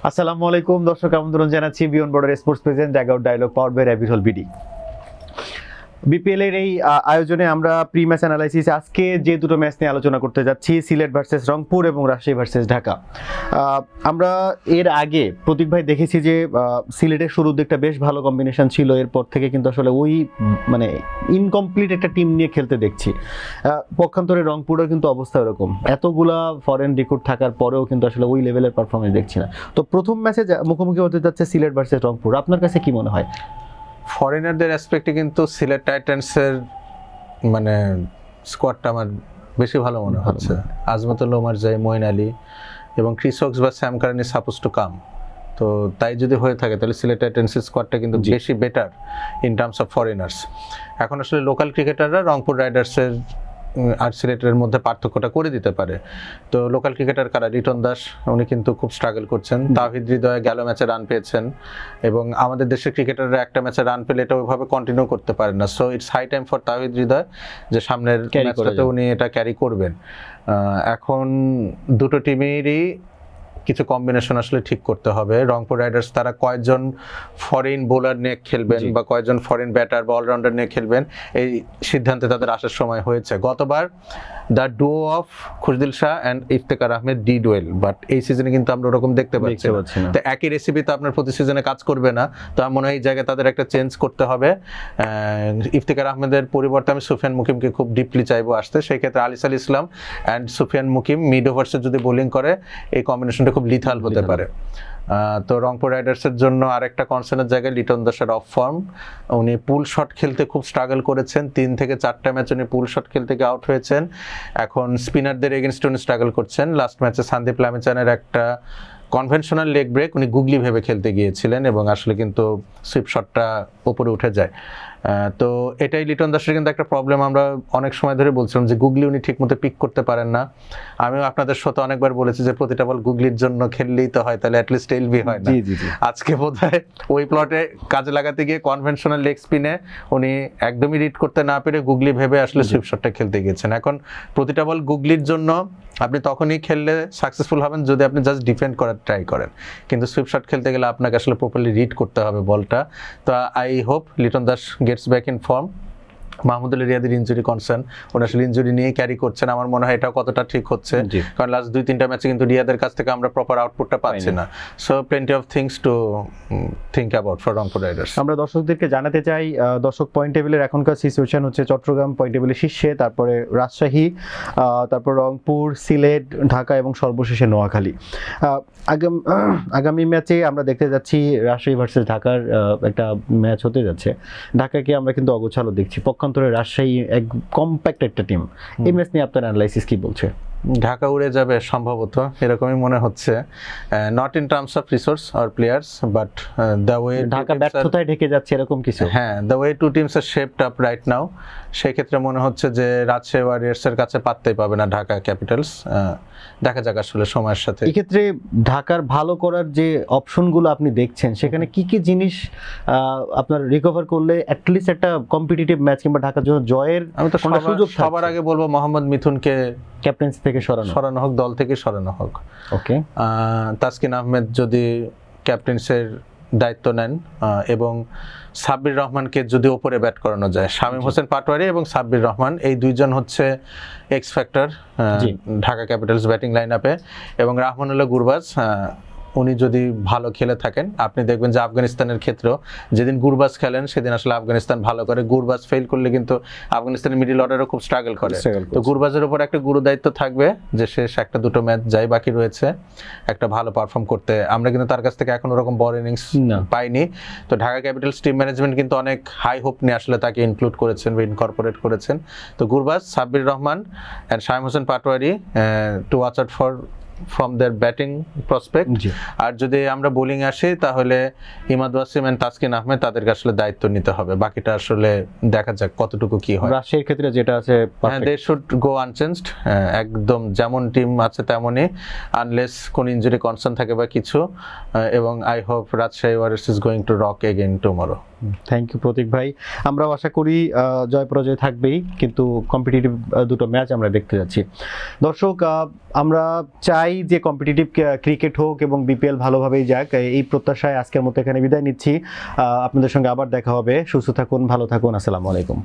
আসসালামু আলাইকুম দর্শক, আমন্ত্রণ জানাচ্ছি বিয়ন্ড বর্ডার স্পোর্টস প্রেজেন্ট জাগআউট dialogue powered by rapid BD. BPL এর এই আয়োজনে আমরা প্রি ম্যাচ অ্যানালাইসিস আজকে যে দুটো ম্যাচ নিয়ে আলোচনা করতে যাচ্ছি, সিলেট ভার্সেস রংপুর এবং রাজশাহী ভার্সেস ঢাকা। আমরা এর আগে প্রতীক ভাই দেখেছি যে সিলেটের শুরুর দিকটা বেশ ভালো কম্বিনেশন ছিল, এরপর থেকে কিন্তু আসলে ওই মানে ইনকমপ্লিট একটা টিম নিয়ে খেলতে দেখছি। পক্ষান্তরে রংপুরেও কিন্তু অবস্থা এরকম, এতগুলা ফরেন রিক্রুট থাকার পরেও কিন্তু আসলে ওই লেভেলের পারফরমেন্স দেখছি না। তো প্রথম ম্যাচে মুখোমুখি হতে যাচ্ছে সিলেট ভার্সেস রংপুর, আপনার কাছে কি মনে হয়? ফরেনারদের অ্যাসপেক্টে কিন্তু সিলেট টাইটান্সের মানে স্কোয়াডটা আমার বেশি ভালো মনে হচ্ছে। আজমতুল ওমর জাই, মঈন আলী এবং ক্রিস ওকস বা Sam Karenni suppose to come. তো তাই যদি হয়ে থাকে তাহলে সিলেট টাইটান্সের স্কোয়াডটা কিন্তু বেশি better in terms of foreigners. এখন আসলে লোকাল ক্রিকেটাররা রংপুর রাইডার্সের আর সিলেটের মধ্যে পার্থক্যটা করে দিতে পারে। তো লোকাল ক্রিকেটার কারা? রিটন দাস, উনি কিন্তু খুব স্ট্রাগল করছেন। তাওহিদ হৃদয় গেল ম্যাচে রান পেয়েছেন এবং আমাদের দেশের ক্রিকেটাররা একটা ম্যাচে রান পেলে এটা ওইভাবে কন্টিনিউ করতে পারে না। So it's high time for Towhid Hridoy যে সামনের ম্যাচটাতে উনি এটা ক্যারি করবেন। এখন দুটো টিমেরই কিছু কম্বিনেশন আসলে ঠিক করতে হবে। রংপুর রাইডার্স তারা কয়েকজন ফরেন বোলার নিয়ে খেলবেন বা কয়েকজন ফরেন ব্যাটার বা অলরাউন্ডার নিয়ে খেলবেন, এই সিদ্ধান্তে তাদের আসার সময় হয়েছে। গতবার the duo of Khushdil Shah and Iftekhar Ahmed did well, but এই সিজনে কিন্তু আমরা ওরকম দেখতে পাচ্ছি না। তো একই রেসিপি তো আপনার প্রতি সিজনে কাজ করবে না। তো আমার মনে হয় এই জায়গায় তাদের একটা চেঞ্জ করতে হবে। ইফতেখার আহমেদের পরিবর্তে আমি সুফিয়ান মুকিমকে খুব ডিপলি চাইবো আসতে। সেই ক্ষেত্রে আলিসাল ইসলাম অ্যান্ড সুফিয়ান মুকিম মিড ওভার্সে যদি বোলিং করে, এই কম্বিনেশনটা খুব লিথাল হতে পারে। তো রংপুর রাইডার্সের জন্য আরেকটা কনসার্নের জায়গায় লিটন দাসের অফ ফর্ম। উনি পুল শট খেলতে খুব স্ট্রাগল করেছেন, 3 থেকে 4টা ম্যাচ উনি পুল শট খেলতে গিয়ে আউট হয়েছেন। এখন স্পিনারদের এগেনস্টে উনি স্ট্রাগল করছেন। লাস্ট ম্যাচে সন্দীপ লামিচানের একটা কনভেনশনাল লেগ ব্রেক উনি গুগলি ভেবে খেলতে গিয়েছিলেন এবং আসলে কিন্তু সুইপ শটটা উপরে উঠে যায়। তো এটাই লিটন দাসের কিন্তু একটা প্রবলেম। আমরা অনেক সময় ধরে বলছিলাম যে গুগলি উনি ঠিকমতো পিক করতে পারেন না। আমিও আপনাদের সাথে অনেকবার বলেছি যে প্রতিটা বল গুগলির জন্য খেললেই তো হয়, তাহলে অ্যাটলিস্ট এলবি হয় না। আজকে বোধহয় ওই প্লটে কাজে লাগাতে গিয়ে কনভেনশনাল লেগ স্পিনে উনি একদমই রিড করতে না পেরে গুগলি ভেবে আসলে সুইপ শটটা খেলতে গিয়েছেন। এখন প্রতিটা বল গুগলির জন্য আপনি তখনই খেললে সাকসেসফুল হবেন যদি আপনি জাস্ট ডিফেন্ড করার ট্রাই করেন, কিন্তু সুইপ শট খেলতে গেলে আপনাকে আসলে প্রপারলি রিড করতে হবে বলটা। তো I hope Liton Das gets back in form. Mahmudul রিয়াদের ইনজুরি কনসার্ন, উনি আসলে ইনজুরি নিয়ে ক্যারি করছেন। আমার মনে হয় এটা কতটা ঠিক হচ্ছে, কারণ লাস্ট 2-3টা ম্যাচে কিন্তু রিয়াদের কাছ থেকে আমরা প্রপার আউটপুটটা পাচ্ছি না। So plenty of things to think about for Rangpur Riders. আমরা দর্শকদেরকে জানাতে চাই, দর্শক পয়েন্ট টেবিলের এখনকার সিচুয়েশন হচ্ছে চট্টগ্রাম পয়েন্ট টেবিলের শীর্ষে, তারপরে রাজশাহী, তারপর রংপুর, সিলেট, ঢাকা এবং সর্বশেষে নোয়াখালী। আগামী ম্যাচে আমরা দেখতে যাচ্ছি রাজশাহী ভার্সেস ঢাকার একটা ম্যাচ হতে যাচ্ছে। ঢাকাকে আমরা কিন্তু অগোছালো দেখছি, পক্ষান্তরে রাজশাহী এক কম্প্যাক্ট একটা টিম। এই ম্যাচ নিয়ে আপনার অ্যানালাইসিস কি বলছে? ঢাকা উড়ে যাবে সম্ভবত, এরকমই মনে হচ্ছে। Not in terms of resource or players, but the way Dhaka ব্যর্থতায় ঢেকে যাচ্ছে এরকম কিছু। হ্যাঁ, the way two teams are shaped up right now, সেই ক্ষেত্রে মনে হচ্ছে যে রাজশাহী ওয়ারিয়ার্সের কাছে পাত্তাই পাবে না ঢাকা ক্যাপিটালস। দেখা যাক আসলে সময়ের সাথে। এক্ষেত্রে ঢাকার ভালো করার যে অপশনগুলো আপনি দেখছেন, সেখানে কি কি জিনিস আপনার রিকভার করলে অ্যাটলিস্ট একটা কম্পিটিটিভ ম্যাচ কিংবা ঢাকার জন্য জয়ের আমি তো সবার আগে বলবো মোহাম্মদ মিথুনকে ক্যাপ্টেন্সি থেকে সরানো হোক, দল থেকে সরানো হোক। ওকে, তাসকিন আহমেদ যদি ক্যাপ্টেন্সের দায়িত্ব নেন এবং সাব্বির রহমানকে যদি ওপরে ব্যাট করানো যায়, শামীম হোসেন পাটোয়ারি এবং সাব্বির রহমান এই দুইজন হচ্ছে x factor Dhaka Capitals batting line আপে। এবং রাহমানুল্লাহ গুরবাজ উনি যদি ভালো খেলে থাকেন, আপনি দেখবেন যে আফগানিস্তানের ক্ষেত্রেও যেদিন গুরবাজ খেলেন সেদিন আসলে আফগানিস্তান ভালো করে। গুরবাজ ফেল করলে কিন্তু আফগানিস্তানের মিডল অর্ডারও খুব স্ট্রাগল করে। তো গুরবাজের উপর একটা গুরু দায়িত্ব থাকবে যে শেষ 1-2 ম্যাচ যাই বাকি রয়েছে একটা ভালো পারফর্ম করতে। আমরা কিন্তু তার কাছ থেকে এখন ওরকম বড় ইনিংস পাইনি। তো ঢাকা ক্যাপিটালস টিম ম্যানেজমেন্ট কিন্তু অনেক হাই হোপ নিয়ে আসলে তাকে ইনক্লুড করেছেন বা ইনকর্পোরেট করেছেন। তো Gurbaz, Sabbir Rahman and Shamim Hossain Patwari to watch out for from their batting prospect. আর যদি আমরা বোলিং আসি তাহলে ইমাদ ওয়াসিম এন্ড তাসকিন আহমেদ, তাদেরকে আসলে দায়িত্ব নিতে হবে। বাকিটা আসলে দেখা যাক কতটুকু কি হয়। রাজশাহীর ক্ষেত্রে যেটা আছে, দে শুড গো আনচেঞ্জড, একদম যেমন টিম আছে তেমনই, আনলেস কোন ইনজুরি কনসার্ন থাকে বা কিছু। এবং I hope Rajshahi warriors is going to rock again tomorrow. Thank you Pratik ভাই। আমরাও আশা করি জয় পরাজয় থাকবেই, কিন্তু কম্পিটিটিভ দুটো ম্যাচ আমরা দেখতে যাচ্ছি। দর্শক, আমরা চাই যে কম্পিটিটিভ ক্রিকেট হোক এবং বিপিএল ভালোভাবেই যাক, এই প্রত্যাশায় আজকের মতো এখানে বিদায় নিচ্ছি। আপনাদের সঙ্গে আবার দেখা হবে। সুস্থ থাকুন, ভালো থাকুন, আসসালামু আলাইকুম।